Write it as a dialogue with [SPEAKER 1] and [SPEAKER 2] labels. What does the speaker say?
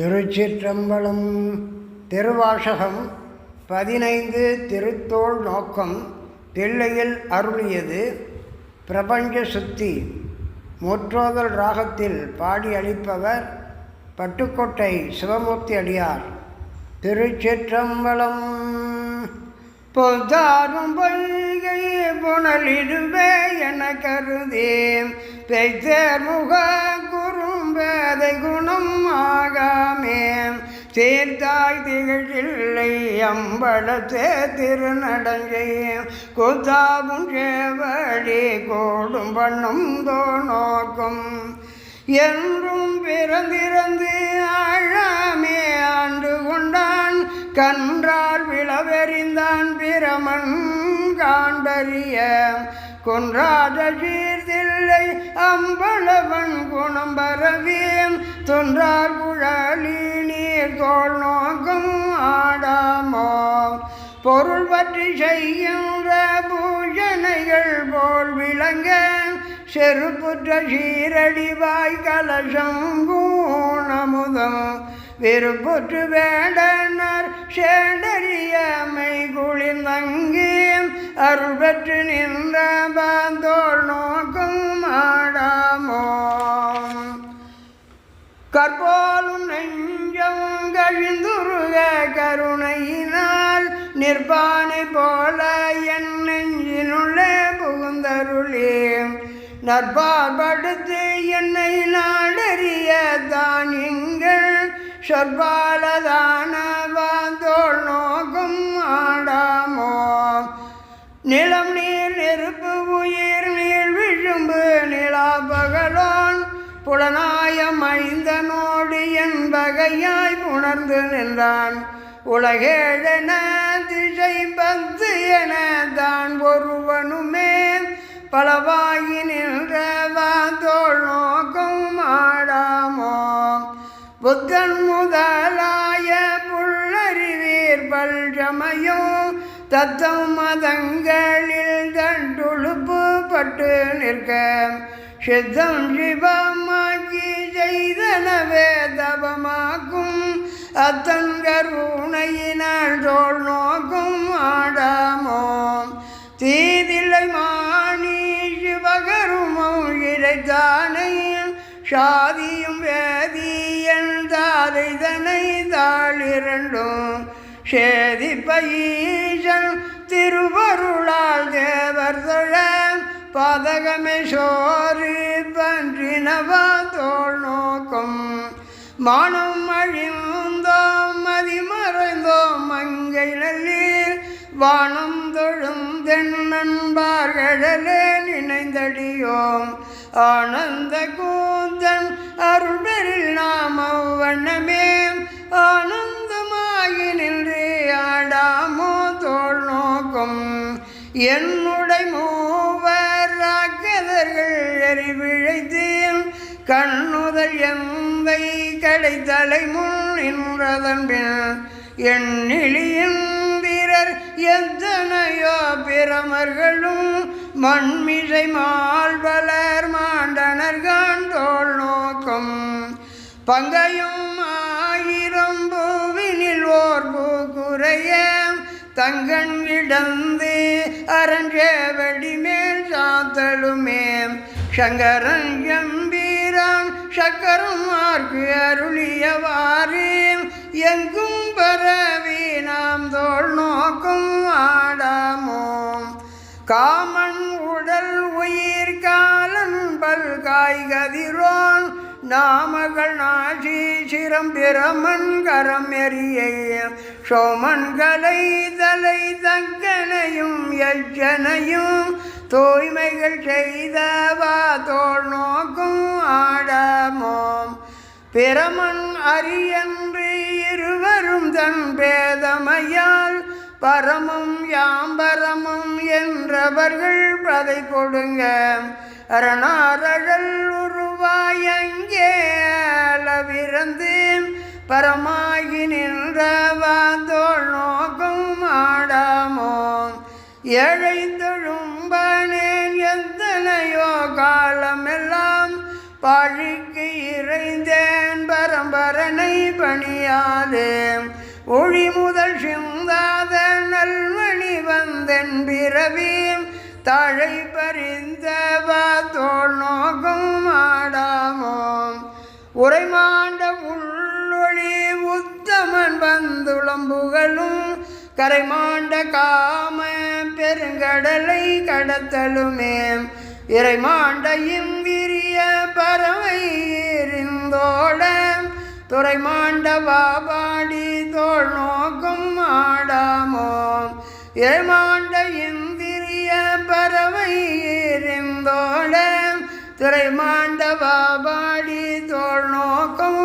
[SPEAKER 1] திருச்சிற்றம்பலம். திருவாசகம் 15 திருத்தோள் நோக்கம் தில்லையில் அருளியது. பிரபஞ்ச சுத்தி முற்றோதல் ராகத்தில் பாடி அளிப்பவர் பட்டுக்கோட்டை சிவமூர்த்தி அடியார். திருச்சிற்றம்பலம். பொதாரும் பொய்கை புனலிடுவே என கருதேன் பெய்தேர் முக குறும்பேதை குணம் ஆகாமே சீர்த்தாய் திகழில்லை அம்பலத்தே திருநடங்கை கூத்தாவும் சேவடி கோடும் பண்ணும் தோநோக்கும் என்றும் பிறந்திறந்து ஆழாமே ஆண்டு கொண்டான் கன்றால் விளவெறிந்தான் பிரமன் காண்டறிய கொன்றாத சீர்தில்லை அம்பளவன் குணம் பரவியன் தொன்றார் குழலி நீர் தோல் நோக்கம் ஆடாமோ பொருள் பற்றி செய்கின்ற பூஜனைகள் போல் விளங்க செருப்புற்ற சீரடிவாய் கலசம் கூணமுதம் விருப்புற்று வேடனர் சேண்டறியமை குளிர்ந்தங்கி அருள் பெற்று நின்ற பாந்தோள் நோக்கம் ஆடாமோ கற்போலும் நெஞ்சம் கழிந்துருக கருணையினால் நிற்பானை போல என் நெஞ்சினுள்ளே புகுந்தருளே நற்பார்படுத்து என்னை நாடறிய தான் எங்கள் சொற்பாலதான வாந்தோள் நோக்கம் ஆடாமோ நிலம் நீர் நெருப்பு உயிர் நீர் விழும்பு நிலா பகலோன் புலனாயம் ஐந்தனோடு என் வகையாய் புணர்ந்து நின்றான் உலகேழென திசை பத்து என தான் ஒருவனுமே பலவாகி நின்ற வாந்தோள் நோக்கம் ஆடாமோ புத்தன் முதலாய புல்லறிவீர் பல்சமயோ தத்தம் மதங்களில் தண்டுழுப்பு பட்டு நிற்க சித்தம் சிவமாக்கி செய்தனவே தபமாக்கும் அத்தன் கருணையினால் தோள் நோக்கம் ஆடாமோ தீதில்லை மாணி சிவகருமம் இறைத்தானை சாதியும் வேதியன் தாரைதனை தாளிரண்டும் சேதிப்பஈசன் திருவருளால் தேவர் தொழ பாதகமே சோறு பன்றினவா தோள் நோக்கம் மானம் அழிந்தோம் மதிமறைந்தோம் மங்கை நல்லீர் வானம் தொழும் தென்னன்பார்களே நினைந்தடியோம் ஆனந்த கூந்தன் அருள்பெறில் நாம் அவ்வண்ணமே ஆனந்தமாகி நின்று ஆடாமோ தோள் நோக்கம் என்னுடை மூவர் ராக்கதர்கள் எரிவிழைத்து கண்ணுதல் எந்தை கடைத்தலை முன் நின்றதன் பின் எண்ணிலியின் வீரர் எத்தனையோ பிரமர்களும் மண்மிசை மால்வலர் மாண்டனர்கான் தோள் நோக்கம் பங்கையும் ஆயிரம் பூவினில் ஓர் பூக்குறைய தங்கன் இடந்து அரஞ்சேவடி மேல் சாத்தலுமே சங்கரன் எம்பீரான் சக்கரம் மார்க்கு அருளியவாறு எங்கும் பரவி நாம் தோள் நோக்கம் ஆடாமோ காமன் உடல் உயிர் காலன் பல்காய் கதிரோன் நாமகள் நாசி சிரம் பிரமன் கரம் எரியை சோமன் கலை தலை தக்கனையும் எச்சனையும் தூய்மைகள் செய்தவா தோள் நோக்கம் ஆடாமோ பிரமன் அரியன்று இருவரும் தன் பேதமையால் பரமும் யாம்பரமும் என்றவர்கள் பதை கொடுங்க அரணாரழல் உருவாய் அங்கே அளவிறந்து பரமாகி நின்ற வாந்தோள் நோக்கம் ஆடாமோ ஏழை தொழும்பனேன் எத்தனையோ காலமெல்லாம் பழிக்கு இறைந்தேன் பரம்பரனை பணியாதே ஒளி முதல் சிந்தாத நல்மணி வந்தன் பிறவி தழை பறிந்த தோல் நோக்கம் ஆடாமோ உரைமாண்ட உள்ளொளி உத்தமன் வந்துளம்புகளும் கரைமாண்ட காம பெருங்கடலை கடத்தலுமே இறைமாண்ட இந்திரிய பறவை எறிந்தோட துறைமாண்ட பாபாடி தோல் நோக்கம் ஆடாமோ இறைமாண்ட இந்திரிய பறவை எறிந்தோட துறைமாண்ட பாபாடி தோல் நோக்கம்